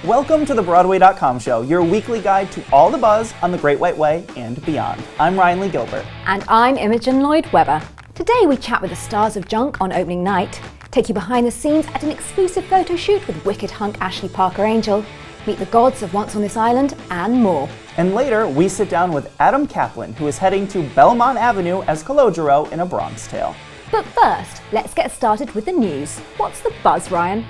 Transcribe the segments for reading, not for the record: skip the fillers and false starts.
Welcome to the Broadway.com show, your weekly guide to all the buzz on the Great White Way and beyond. I'm Ryan Lee Gilbert. And I'm Imogen Lloyd-Webber. Today we chat with the stars of Junk on opening night, take you behind the scenes at an exclusive photo shoot with wicked hunk Ashley Parker Angel, meet the gods of Once on This Island, and more. And later, we sit down with Adam Kaplan, who is heading to Belmont Avenue as Calogero in A Bronx Tale. But first, let's get started with the news. What's the buzz, Ryan?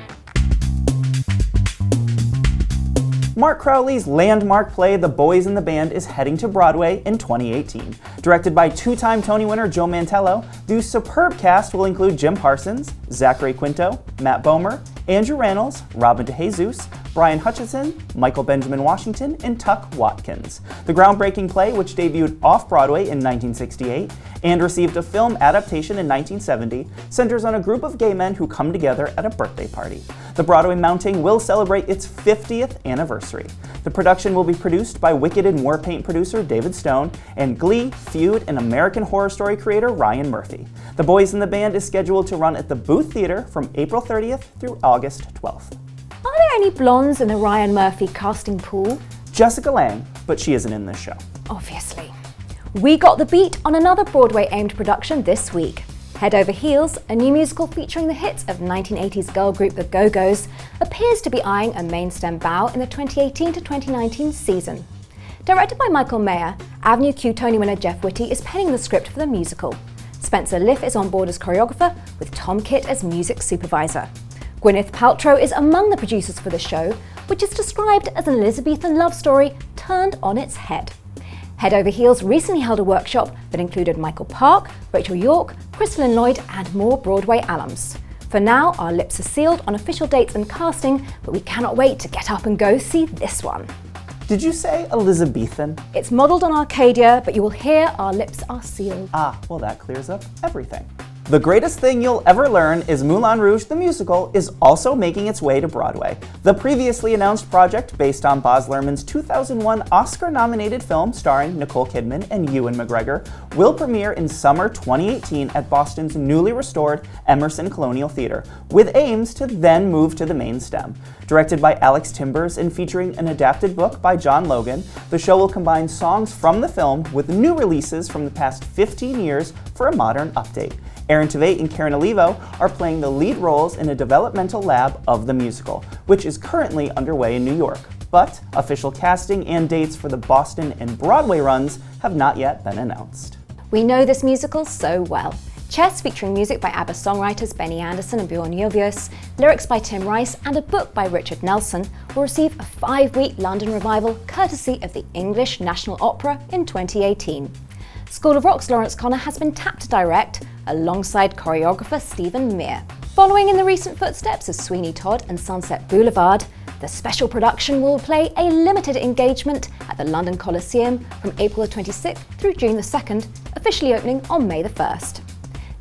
Mark Crowley's landmark play The Boys in the Band is heading to Broadway in 2018. Directed by two-time Tony winner Joe Mantello, the superb cast will include Jim Parsons, Zachary Quinto, Matt Bomer, Andrew Rannells, Robin DeJesus, Brian Hutchison, Michael Benjamin Washington, and Tuck Watkins. The groundbreaking play, which debuted off-Broadway in 1968 and received a film adaptation in 1970, centers on a group of gay men who come together at a birthday party. The Broadway mounting will celebrate its 50th anniversary. The production will be produced by Wicked and Warpaint producer David Stone and Glee, Feud, and American Horror Story creator Ryan Murphy. The Boys in the Band is scheduled to run at the Booth Theater from April 30th through August 12th. Are there any blondes in the Ryan Murphy casting pool? Jessica Lange, but she isn't in this show. Obviously. We got the beat on another Broadway-aimed production this week. Head Over Heels, a new musical featuring the hits of 1980s girl group The Go-Go's, appears to be eyeing a main stem bow in the 2018 to 2019 season. Directed by Michael Mayer, Avenue Q Tony winner Jeff Whitty is penning the script for the musical. Spencer Liff is on board as choreographer, with Tom Kitt as music supervisor. Gwyneth Paltrow is among the producers for the show, which is described as an Elizabethan love story turned on its head. Head Over Heels recently held a workshop that included Michael Park, Rachel York, Crystalline Lloyd, and more Broadway alums. For now, our lips are sealed on official dates and casting, but we cannot wait to get up and go see this one. Did you say Elizabethan? It's modelled on Arcadia, but you will hear our lips are sealed. Ah, well that clears up everything. The greatest thing you'll ever learn is Moulin Rouge the Musical is also making its way to Broadway. The previously announced project, based on Baz Luhrmann's 2001 Oscar-nominated film starring Nicole Kidman and Ewan McGregor, will premiere in summer 2018 at Boston's newly restored Emerson Colonial Theater, with aims to then move to the main stem. Directed by Alex Timbers and featuring an adapted book by John Logan, the show will combine songs from the film with new releases from the past 15 years for a modern update. Aaron Tveit and Karen Olivo are playing the lead roles in a developmental lab of the musical, which is currently underway in New York. But official casting and dates for the Boston and Broadway runs have not yet been announced. We know this musical so well. Chess, featuring music by ABBA songwriters Benny Andersson and Bjorn Ulvaeus, lyrics by Tim Rice, and a book by Richard Nelson, will receive a 5-week London revival courtesy of the English National Opera in 2018. School of Rock's Lawrence Connor has been tapped to direct, alongside choreographer Stephen Mear. Following in the recent footsteps of Sweeney Todd and Sunset Boulevard, the special production will play a limited engagement at the London Coliseum from April 26th through June 2nd, officially opening on May 1st.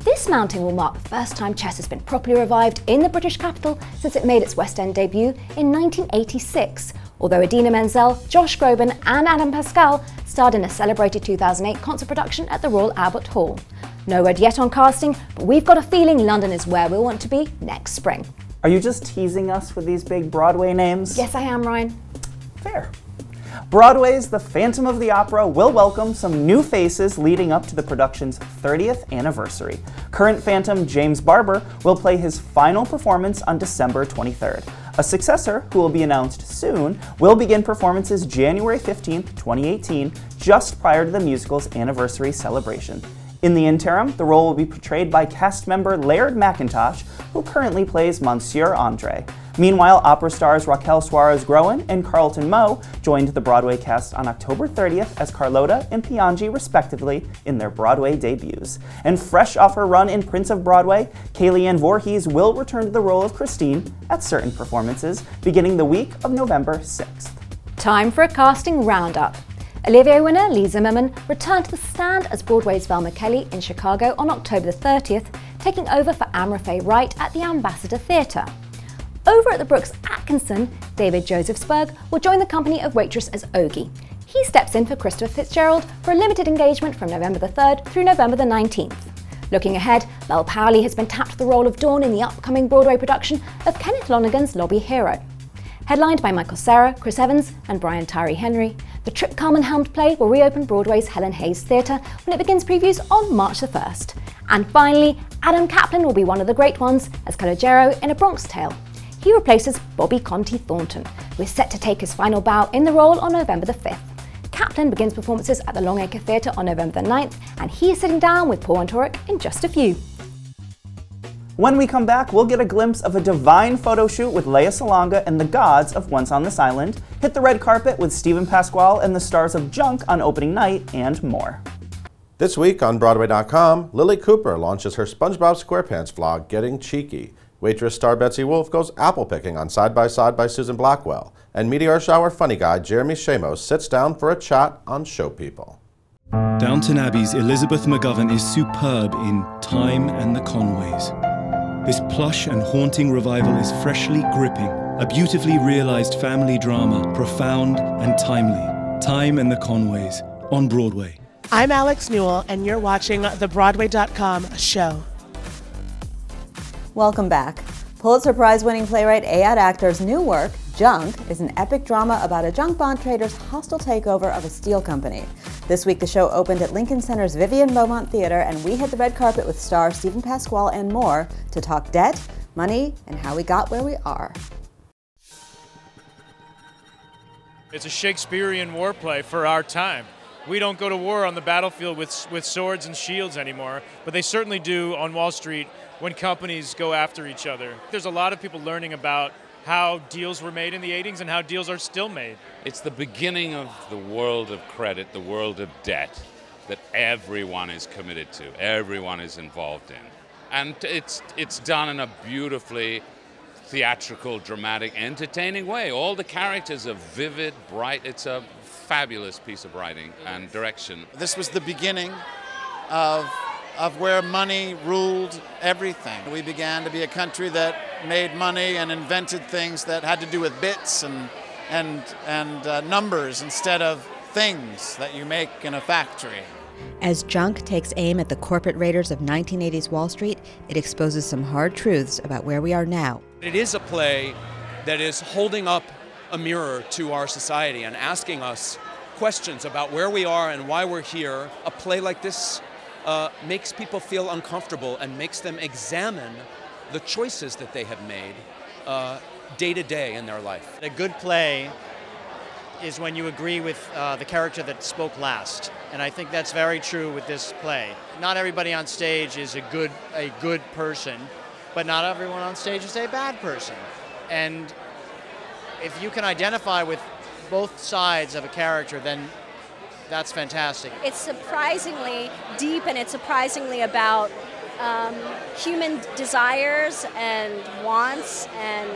This mounting will mark the first time chess has been properly revived in the British capital since it made its West End debut in 1986, although Idina Menzel, Josh Groban and Adam Pascal starred in a celebrated 2008 concert production at the Royal Albert Hall. No word yet on casting, but we've got a feeling London is where we'll want to be next spring. Are you just teasing us with these big Broadway names? Yes, I am, Ryan. Fair. Broadway's The Phantom of the Opera will welcome some new faces leading up to the production's 30th anniversary. Current Phantom James Barber will play his final performance on December 23rd. A successor, who will be announced soon, will begin performances January 15th, 2018, just prior to the musical's anniversary celebration. In the interim, the role will be portrayed by cast member Laird McIntosh, who currently plays Monsieur Andre. Meanwhile, opera stars Raquel Suarez-Groen and Carlton Moe joined the Broadway cast on October 30th as Carlota and Piangi, respectively, in their Broadway debuts. And fresh off her run in Prince of Broadway, Kaylee-Ann Voorhees will return to the role of Christine at certain performances, beginning the week of November 6th. Time for a casting roundup. Olivier winner Lee Zimmerman returned to the stand as Broadway's Velma Kelly in Chicago on October 30th, taking over for Amra Faye Wright at the Ambassador Theatre. Over at the Brooks Atkinson, David Josephsberg will join the company of Waitress as Ogie. He steps in for Christopher Fitzgerald for a limited engagement from November the 3rd through November the 19th. Looking ahead, Mel Powley has been tapped for the role of Dawn in the upcoming Broadway production of Kenneth Lonergan's Lobby Hero. Headlined by Michael Cera, Chris Evans and Brian Tyree Henry, the Trip Carman-helmed play will reopen Broadway's Helen Hayes Theatre when it begins previews on March the 1st. And finally, Adam Kaplan will be one of the great ones as Calogero in A Bronx Tale. He replaces Bobby Conte Thornton, who is set to take his final bow in the role on November the 5th. Kaplan begins performances at the Longacre Theatre on November the 9th, and he is sitting down with Paul Antoric in just a few. When we come back, we'll get a glimpse of a divine photo shoot with Leah Salonga and the gods of Once on This Island, hit the red carpet with Stephen Pasquale and the stars of Junk on opening night, and more. This week on Broadway.com, Lily Cooper launches her SpongeBob SquarePants vlog, Getting Cheeky. Waitress star Betsy Wolfe goes apple picking on Side by Side by Susan Blackwell. And Meteor Shower funny guy Jeremy Shamos sits down for a chat on Show People. Downton Abbey's Elizabeth McGovern is superb in Time and the Conways. This plush and haunting revival is freshly gripping, a beautifully realized family drama, profound and timely. Time and the Conways, on Broadway. I'm Alex Newell, and you're watching the Broadway.com show. Welcome back. Pulitzer Prize-winning playwright Ayad Akhtar's new work, Junk, is an epic drama about a junk bond trader's hostile takeover of a steel company. This week, the show opened at Lincoln Center's Vivian Beaumont Theater, and we hit the red carpet with star Stephen Pasquale and more to talk debt, money, and how we got where we are. It's a Shakespearean war play for our time. We don't go to war on the battlefield with swords and shields anymore, but they certainly do on Wall Street when companies go after each other. There's a lot of people learning about how deals were made in the 80s and how deals are still made. It's the beginning of the world of credit, the world of debt that everyone is committed to, everyone is involved in. And it's done in a beautifully theatrical, dramatic, entertaining way. All the characters are vivid, bright. It's a fabulous piece of writing and direction. This was the beginning of where money ruled everything. We began to be a country that made money and invented things that had to do with bits and numbers instead of things that you make in a factory. As Junk takes aim at the corporate raiders of 1980s Wall Street, it exposes some hard truths about where we are now. It is a play that is holding up a mirror to our society and asking us questions about where we are and why we're here. A play like this makes people feel uncomfortable and makes them examine the choices that they have made day to day in their life. A good play is when you agree with the character that spoke last, and I think that's very true with this play. Not everybody on stage is a good person, but not everyone on stage is a bad person. And if you can identify with both sides of a character, then that's fantastic. It's surprisingly deep, and it's surprisingly about human desires and wants and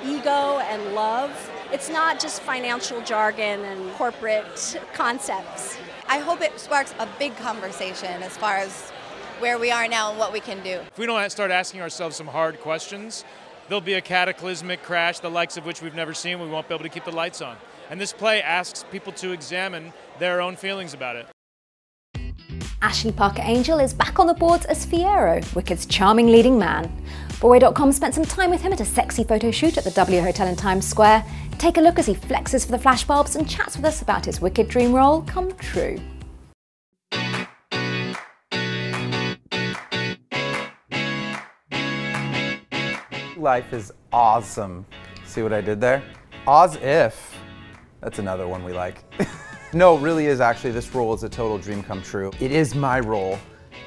ego and love. It's not just financial jargon and corporate concepts. I hope it sparks a big conversation as far as where we are now and what we can do. If we don't start asking ourselves some hard questions, there'll be a cataclysmic crash, the likes of which we've never seen. We won't be able to keep the lights on. And this play asks people to examine their own feelings about it. Ashley Parker Angel is back on the boards as Fiyero, Wicked's charming leading man. Broadway.com spent some time with him at a sexy photo shoot at the W Hotel in Times Square. Take a look as he flexes for the flashbulbs and chats with us about his Wicked dream role come true. Life is awesome. See what I did there? Oz if. That's another one we like. No, it really is actually, this role is a total dream come true. It is my role,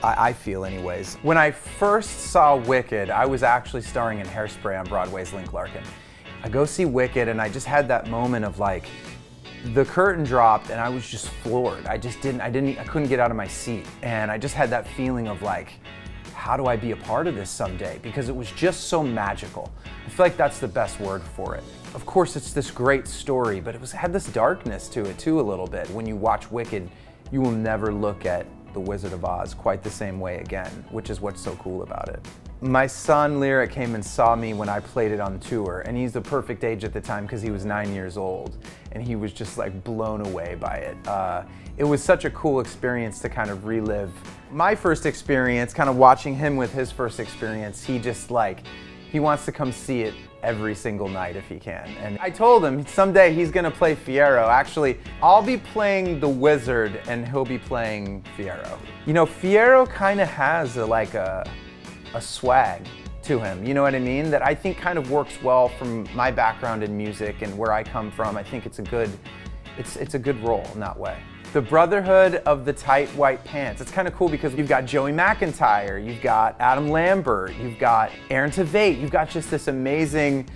I feel anyways. When I first saw Wicked, I was actually starring in Hairspray on Broadway's Link Larkin. I go see Wicked and I just had that moment of like, the curtain dropped and I was just floored. I couldn't get out of my seat. And I just had that feeling of like, how do I be a part of this someday? Because it was just so magical. I feel like that's the best word for it. Of course, it's this great story, but it had this darkness to it too a little bit. When you watch Wicked, you will never look at The Wizard of Oz quite the same way again, which is what's so cool about it. My son Lyric came and saw me when I played it on tour, and he's the perfect age at the time because he was 9 years old, and he was just like blown away by it. It was such a cool experience to kind of relive my first experience, kind of watching him with his first experience. He just like, he wants to come see it every single night if he can. And I told him someday he's gonna play Fiyero. Actually, I'll be playing the Wizard and he'll be playing Fiyero. You know, Fiyero kind of has a swag to him, you know what I mean? That I think kind of works well from my background in music and where I come from. I think it's a good role in that way. The Brotherhood of the Tight White Pants. It's kind of cool because you've got Joey McIntyre, you've got Adam Lambert, you've got Aaron Tveit, you've got just this amazing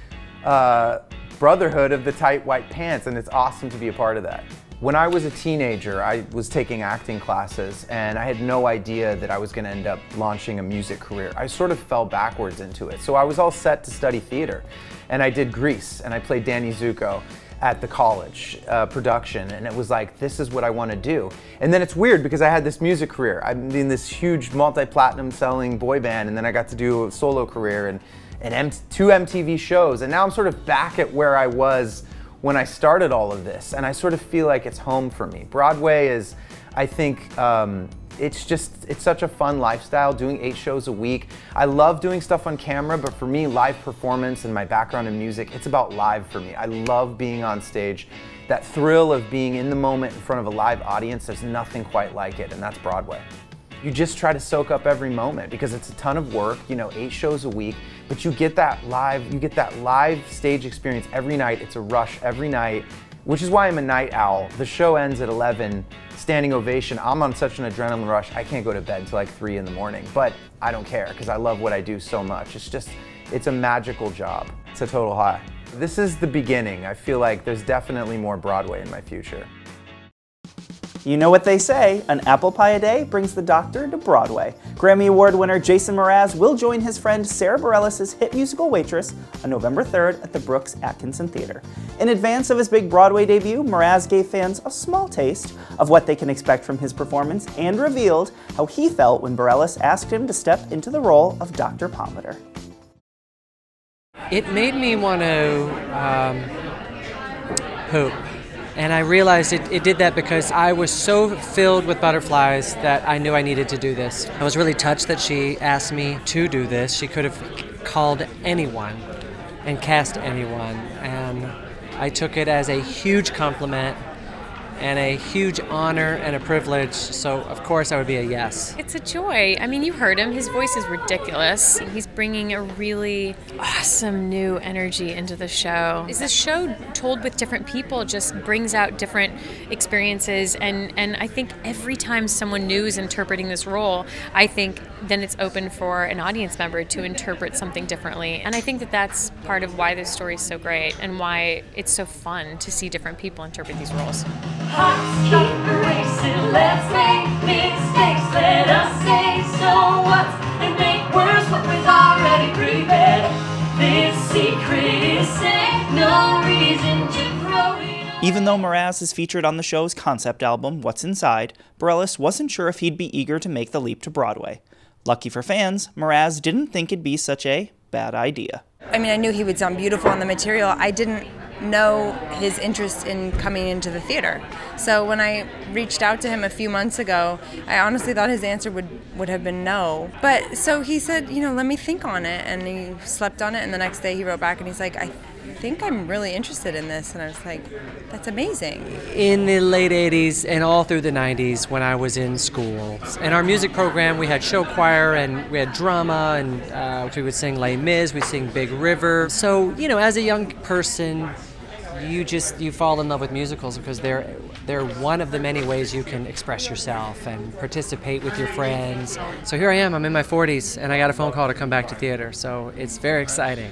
Brotherhood of the Tight White Pants, and it's awesome to be a part of that. When I was a teenager, I was taking acting classes, and I had no idea that I was going to end up launching a music career. I sort of fell backwards into it. So I was all set to study theater, and I did Grease, and I played Danny Zuko at the college production, and it was like, this is what I want to do. And then it's weird because I had this music career. I'm in this huge multi-platinum selling boy band, and then I got to do a solo career and 2 MTV shows, and now I'm sort of back at where I was when I started all of this, and I sort of feel like it's home for me. Broadway is, I think, it's such a fun lifestyle, doing 8 shows a week. I love doing stuff on camera, but for me, live performance and my background in music, it's about live for me. I love being on stage. That thrill of being in the moment in front of a live audience, there's nothing quite like it, and that's Broadway. You just try to soak up every moment because it's a ton of work, you know, 8 shows a week, but you get that live stage experience every night. It's a rush every night, which is why I'm a night owl. The show ends at 11, standing ovation. I'm on such an adrenaline rush, I can't go to bed until like 3 in the morning, but I don't care because I love what I do so much. It's a magical job. It's a total high. This is the beginning. I feel like there's definitely more Broadway in my future. You know what they say, an apple pie a day brings the doctor to Broadway. Grammy Award winner Jason Mraz will join his friend Sara Bareilles' hit musical Waitress on November 3rd at the Brooks Atkinson Theater. In advance of his big Broadway debut, Mraz gave fans a small taste of what they can expect from his performance and revealed how he felt when Bareilles asked him to step into the role of Dr. Pomander. It made me want to poop. And I realized it did that because I was so filled with butterflies that I knew I needed to do this. I was really touched that she asked me to do this. She could have called anyone and cast anyone. And I took it as a huge compliment and a huge honor and a privilege, so of course I would be a yes. It's a joy. I mean, you heard him. His voice is ridiculous. He's bringing a really awesome new energy into the show. This show told with different people just brings out different experiences, and I think every time someone new is interpreting this role, I think then it's open for an audience member to interpret something differently. And I think that that's part of why this story is so great and why it's so fun to see different people interpret these roles. Hearts keep racing, let's make mistakes, let us say so what, and make worse what was already prepared. This secret is safe, no reason to throw it on. Even though Mraz is featured on the show's concept album, What's Inside, Bareilles wasn't sure if he'd be eager to make the leap to Broadway. Lucky for fans, Mraz didn't think it'd be such a bad idea. I mean, I knew he would sound beautiful on the material. I didn't know his interest in coming into the theater. So when I reached out to him a few months ago, I honestly thought his answer would have been no. But so he said, you know, let me think on it, and he slept on it, and the next day he wrote back and he's like, I think I'm really interested in this. And I was like, that's amazing. In the late 80s and all through the 90s when I was in school, in our music program we had show choir and we had drama, and we would sing Les Mis, we'd sing Big River. So, you know, as a young person, you fall in love with musicals because they're one of the many ways you can express yourself and participate with your friends. So here I am, I'm in my 40s, and I got a phone call to come back to theater, so it's very exciting.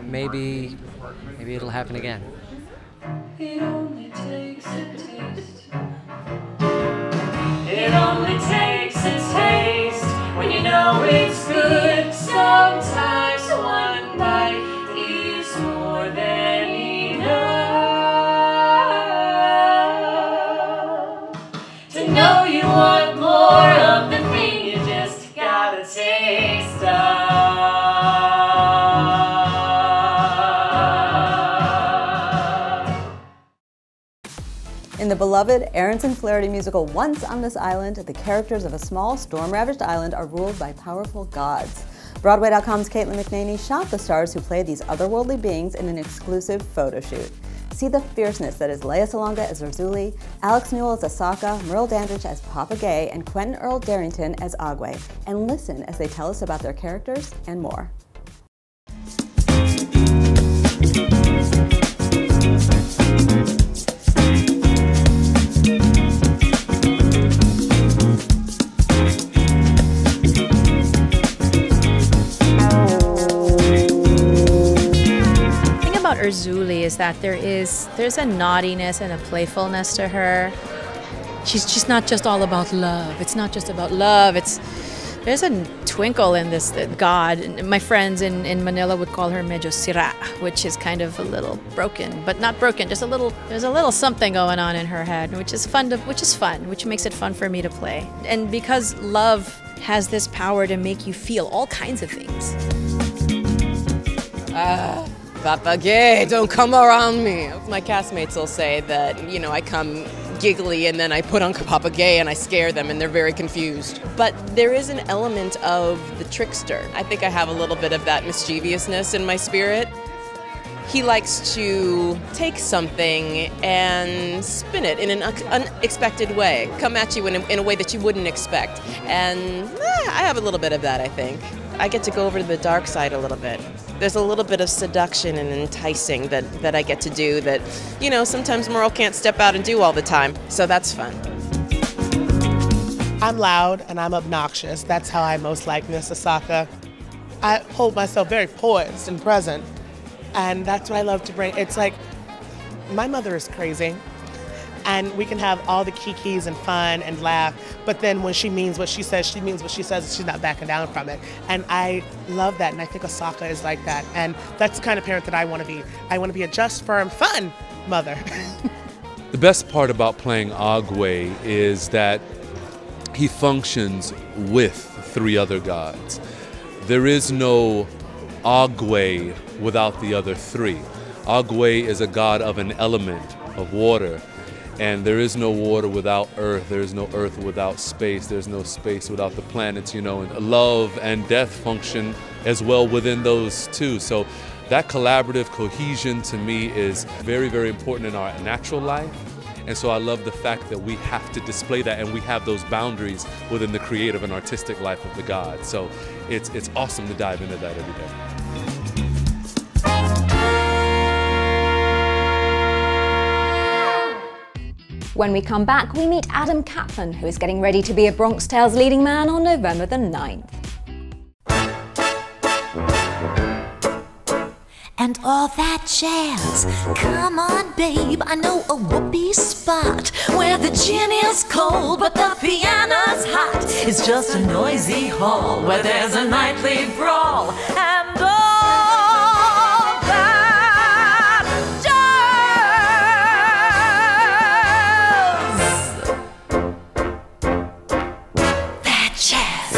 Maybe it'll happen again. It only takes a taste. It only takes a taste when you know it's good. Sometimes one bite is more than enough to know you want more of the thing you just got a taste of. In the beloved Aronson Flaherty musical Once on This Island, the characters of a small storm-ravaged island are ruled by powerful gods. Broadway.com's Caitlin McNaney shot the stars who played these otherworldly beings in an exclusive photo shoot. See the fierceness that is Leah Salonga as Razuli, Alex Newell as Asaka, Merle Dandridge as Papa Gay, and Quentin Earl Darrington as Agwe, and listen as they tell us about their characters and more. Razuli is that there's a naughtiness and a playfulness to her. She's not just all about love. It's not just about love. There's a twinkle in this God. My friends in Manila would call her medyo sira, which is kind of a little broken, but not broken. Just a little. There's a little something going on in her head, which makes it fun for me to play. And because love has this power to make you feel all kinds of things. Papa Gay, don't come around me. My castmates will say that, you know, I come giggly and then I put on Papa Gay and I scare them and they're very confused. But there is an element of the trickster. I think I have a little bit of that mischievousness in my spirit. He likes to take something and spin it in an unexpected way, come at you in a way that you wouldn't expect. And I have a little bit of that, I think. I get to go over to the dark side a little bit. There's a little bit of seduction and enticing that I get to do that, you know, sometimes Merle can't step out and do all the time. So that's fun. I'm loud and I'm obnoxious. That's how I most like Miss Asaka. I hold myself very poised and present. And that's what I love to bring. It's like, my mother is crazy. And we can have all the kikis and fun and laugh, but then when she means what she says, she means what she says, she's not backing down from it. And I love that, and I think Asaka is like that. And that's the kind of parent that I want to be. I want to be a just, firm, fun mother. The best part about playing Agwe is that he functions with 3 other gods. There is no Agwe without the other 3. Agwe is a god of an element, of water. And there is no water without earth, there is no earth without space, there's no space without the planets, you know, and love and death function as well within those two. So that collaborative cohesion to me is very, very important in our natural life. And so I love the fact that we have to display that and we have those boundaries within the creative and artistic life of the God. So it's awesome to dive into that every day. When we come back, we meet Adam Kaplan, who is getting ready to be a Bronx Tales leading man on November the 9th. And all that jazz. Come on, babe, I know a whoopee spot where the gin is cold but the piano's hot. It's just a noisy hall where there's a nightly brawl and all that jazz. That jazz.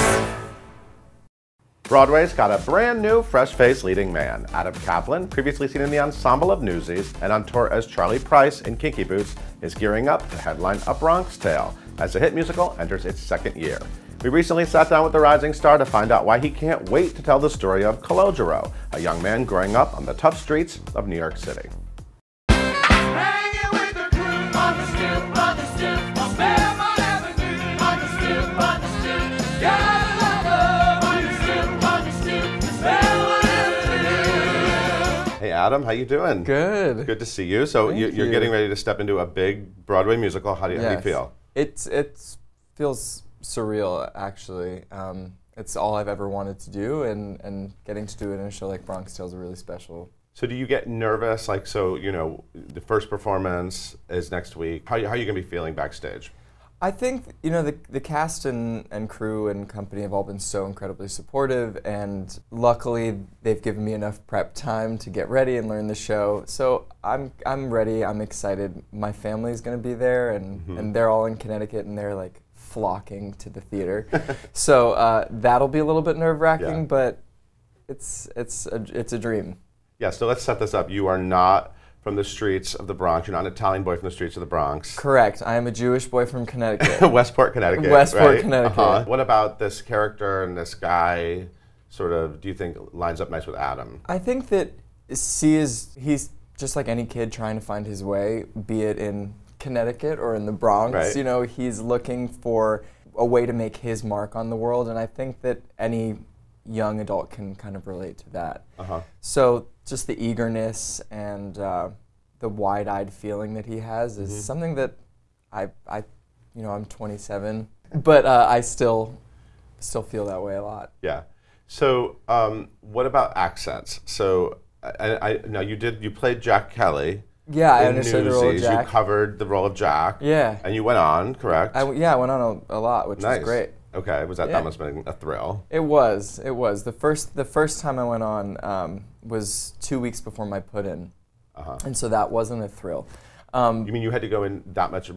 Broadway's got a brand new, fresh-faced leading man. Adam Kaplan, previously seen in the ensemble of Newsies and on tour as Charlie Price in Kinky Boots, is gearing up to headline A Bronx Tale as the hit musical enters its 2nd year. We recently sat down with the rising star to find out why he can't wait to tell the story of Calogero, a young man growing up on the tough streets of New York City. Hey Adam, how you doing? Good. Good to see you. So you're getting ready to step into a big Broadway musical. How do you feel? It feels surreal, actually. It's all I've ever wanted to do, and getting to do it in a show like Bronx Tale is really special. So do you get nervous? Like, so, you know, the first performance is next week. How are you going to be feeling backstage? I think, you know, the cast and crew and company have all been so incredibly supportive, and luckily they've given me enough prep time to get ready and learn the show. So I'm ready, I'm excited. My family's going to be there, and they're all in Connecticut, and they're like flocking to the theater. So that'll be a little bit nerve-wracking, but it's a dream. Yeah, so let's set this up. You are not from the streets of the Bronx. You're not an Italian boy from the streets of the Bronx. Correct. I am a Jewish boy from Connecticut. Westport, Connecticut. Westport, right? Connecticut. What about this character and this guy sort of do you think lines up nice with Adam? I think that he's just like any kid trying to find his way, be it in Connecticut or in the Bronx. Right. You know, he's looking for a way to make his mark on the world, and I think that any young adult can kind of relate to that. So just the eagerness and the wide-eyed feeling that he has is something that you know, I'm 27, but I still feel that way a lot. Yeah. So what about accents? So now you played Jack Kelly. Yeah, I understood the role of Jack. You covered the role of Jack. Yeah. And you went on, correct? Yeah, I went on a lot, which was great. Okay, that must have been a thrill? It was. The first time I went on was 2 weeks before my put-in, and so that wasn't a thrill. You mean you had to go in that much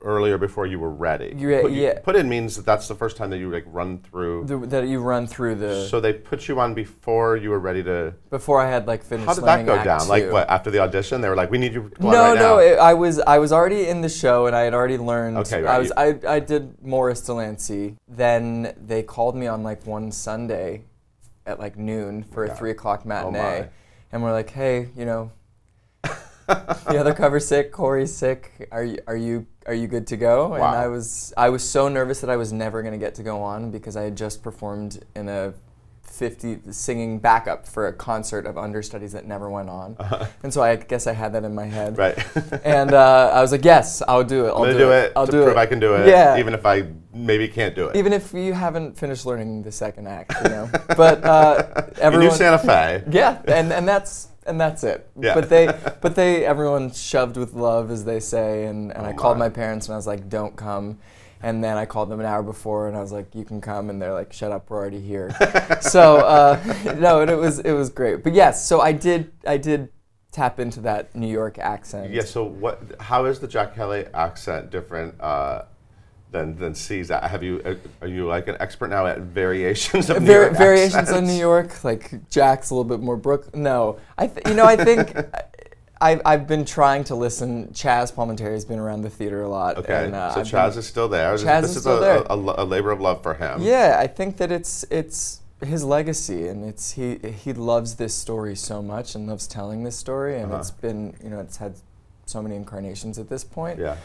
earlier before you were ready? Yeah. Put-in means that's the first time that you run through. That you run through the. So they put you on before you were ready to. Before I had finished. How did that go Act down? 2. Like what? After the audition, they were like, "We need you to come on right now." No, I was already in the show and I had already learned. Okay, right. I did Morris Delancey. Then they called me on one Sunday at noon for a 3 o'clock matinee, and we're like, "Hey, you know, the other cover's sick, Corey's sick. Are you good to go?" And I was so nervous that I was never going to get to go on because I had just performed in a singing backup for a concert of understudies that never went on. And so I guess I had that in my head. Right. And I was like, yes, I'll do it. I'll do it to prove I can do it. Yeah. Even if I maybe can't do it. Even if you haven't finished learning the second act, you know. But everyone. You knew Santa Fe. Yeah, and that's it. Yeah. But everyone shoved with love, as they say, and I called my parents and I was like, don't come. And then I called them an hour before and I was like, you can come, and they're like, shut up, we're already here. So no, it was great. But yes, so I did tap into that New York accent. Yeah. So how is the Jack Kelly accent different than C's? Are you like an expert now at variations of New York variations accents? of New York? Like Jack's a little bit more No, I think I've been trying to listen. Chaz Palminteri's been around the theater a lot. Okay, and, so Chaz is still there. This is a labor of love for him. Yeah, I think that it's his legacy, and he loves this story so much and loves telling this story, and it's been it's had so many incarnations at this point. Yeah.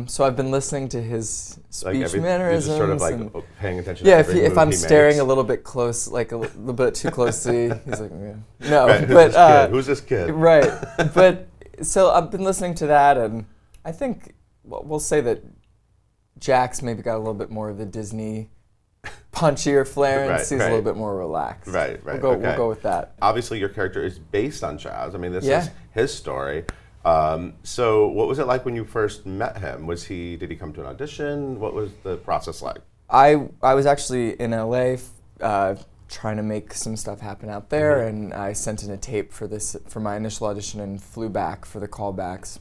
So I've been listening to his speech mannerisms. You're just sort of paying attention. Yeah, to if I'm he staring makes. a little bit close, a little bit too closely, he's like, yeah. No. Right, but who's this kid? Right. But so I've been listening to that, and I think we'll say that Jack's maybe got a little bit more of the Disney punchier flair, and C's a little bit more relaxed. Right. We'll go with that. Obviously, your character is based on Chaz. I mean, this is his story. So what was it like when you first met him? Did he come to an audition? What was the process like? I was actually in LA trying to make some stuff happen out there, and I sent in a tape for my initial audition and flew back for the callbacks.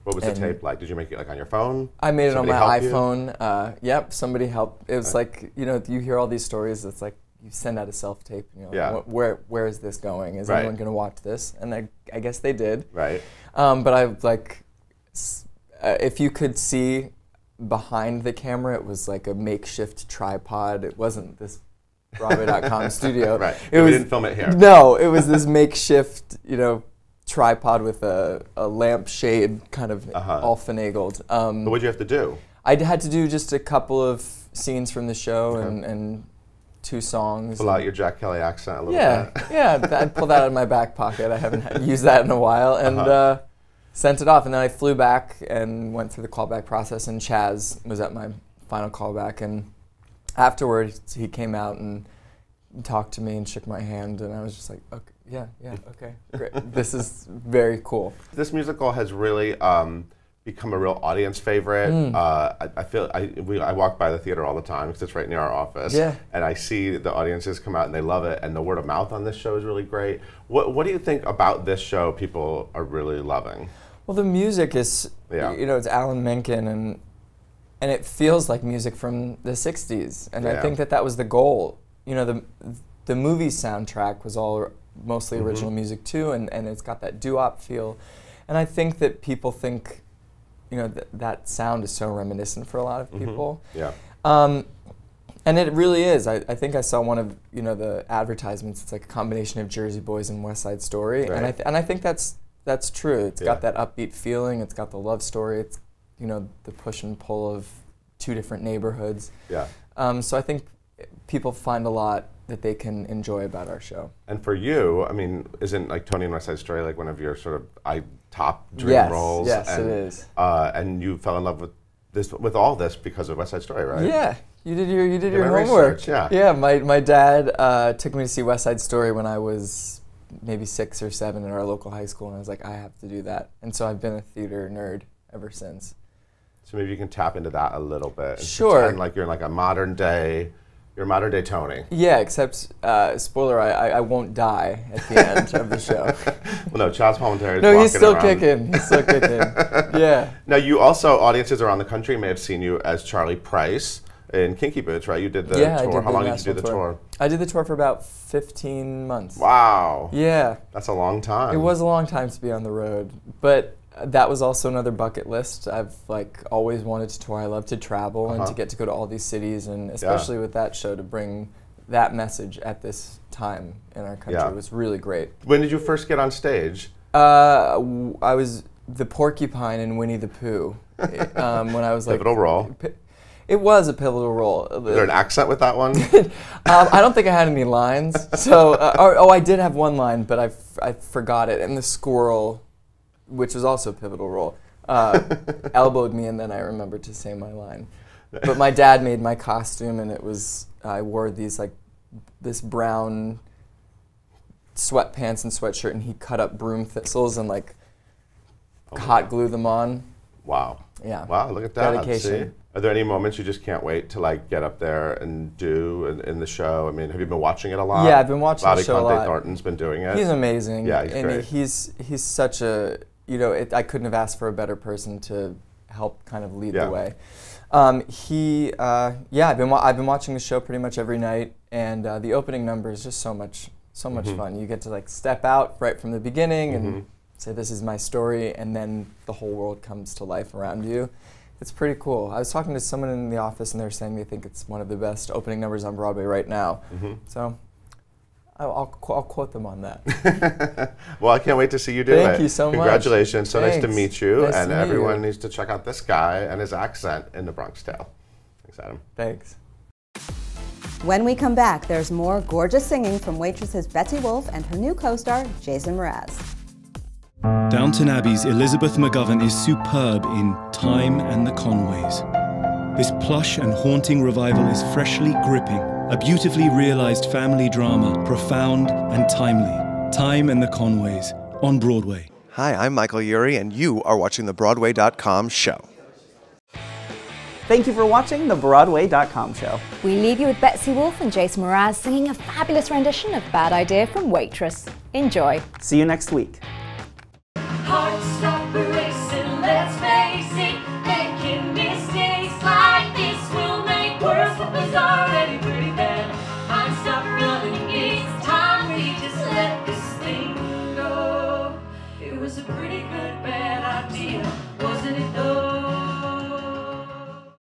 What was the tape like? Did you make it on your phone? I made it on Somebody my help iPhone. Yep, somebody helped. It was like, you hear all these stories, it's like you send out a self-tape and you're like, where is this going? Is anyone going to watch this? And I guess they did. Right. But if you could see behind the camera, it was like a makeshift tripod. It wasn't this Broadway.com studio. Right. We didn't film it here. No, it was this makeshift, tripod with a lampshade kind of all finagled. But what'd you have to do? I had to do just a couple of scenes from the show and 2 songs. Pull out your Jack Kelly accent a little bit. Yeah, I pulled that out of my back pocket. I haven't used that in a while, and sent it off. And then I flew back and went through the callback process, and Chaz was at my final callback. And afterwards, he came out and talked to me and shook my hand, and I was just like, okay, okay, great. This is very cool. This musical has really become a real audience favorite. I feel I walk by the theater all the time because it's right near our office. Yeah. And I see the audiences come out and they love it, and the word of mouth on this show is really great. What do you think about this show people are really loving? Well, the music is, it's Alan Menken, and it feels like music from the 60s. And I think that was the goal. The movie soundtrack was all mostly original music too, and it's got that doo-wop feel. And I think that people think, that sound is so reminiscent for a lot of people. Yeah. And it really is. I think I saw one of the advertisements. It's like a combination of Jersey Boys and West Side Story, Right. and I think that's true. It's got that upbeat feeling. It's got the love story. It's the push and pull of two different neighborhoods. Yeah. So I think people find a lot that they can enjoy about our show. And for you, I mean, isn't like Tony and West Side Story like one of your sort of top dream roles? Yes, and, it is. And you fell in love with all this because of West Side Story, right? Yeah. You did your my homework. research, Yeah. My dad took me to see West Side Story when I was maybe 6 or 7 in our local high school, and I was like, I have to do that. And so I've been a theater nerd ever since. So maybe you can tap into that a little bit. And Sure. pretend like you're in like a modern day Tony. Yeah, except spoiler, I won't die at the end of the show. Well, no, Chaz Palminteri is No, he's walking still around. kicking. He's still kicking. Yeah. Now, you also, audiences around the country may have seen you as Charlie Price in Kinky Boots, right? You did the tour. I did How long did you do the tour? I did the tour for about 15 months. Wow. Yeah. That's a long time. It was a long time to be on the road, but that was also another bucket list. I've always wanted to tour. I love to travel and to get to go to all these cities, and especially with that show, to bring that message at this time in our country was really great. When did you first get on stage? I was the porcupine in Winnie the Pooh when I was like pivotal role. It was a pivotal role. Is there an accent with that one? I don't think I had any lines. So, I did have one line, but I forgot it. And the squirrel, which was also a pivotal role, elbowed me, and then I remembered to say my line. But my dad made my costume, and I wore these this brown sweatpants and sweatshirt, and he cut up broom thistles and hot glue them on. Wow. Yeah. Wow, look at that. Dedication. See? Are there any moments you just can't wait to get up there and do in the show? I mean, have you been watching it a lot? Yeah, I've been watching the show a lot. Thornton's been doing it. He's amazing. Yeah, he's and great. He's such a, I couldn't have asked for a better person to help kind of lead the way. I've been watching the show pretty much every night, and the opening number is just so much fun. You get to step out right from the beginning and say, this is my story, and then the whole world comes to life around you. It's pretty cool. I was talking to someone in the office, and they were saying they think it's one of the best opening numbers on Broadway right now. So I'll quote them on that. Well, I can't wait to see you do it. Thank you so much. Congratulations. So nice to Thanks. meet you. Nice and to meet everyone you. needs to check out this guy and his accent in The Bronx Tale. Thanks, Adam. Thanks. When we come back, there's more gorgeous singing from Waitress's Betsy Wolfe and her new co-star, Jason Mraz. Downton Abbey's Elizabeth McGovern is superb in Time and the Conways. This plush and haunting revival is freshly gripping, a beautifully realized family drama, profound and timely. Time and the Conways, on Broadway. Hi, I'm Michael Urie, and you are watching the Broadway.com show. Thank you for watching the Broadway.com show. We leave you with Betsy Wolfe and Jason Mraz singing a fabulous rendition of Bad Idea from Waitress. Enjoy. See you next week. Hearts stop racing, let's face it. Making mistakes like this will make worse what was already pretty bad. Time stop running, it's time we just let this thing go. It was a pretty good bad idea, wasn't it though?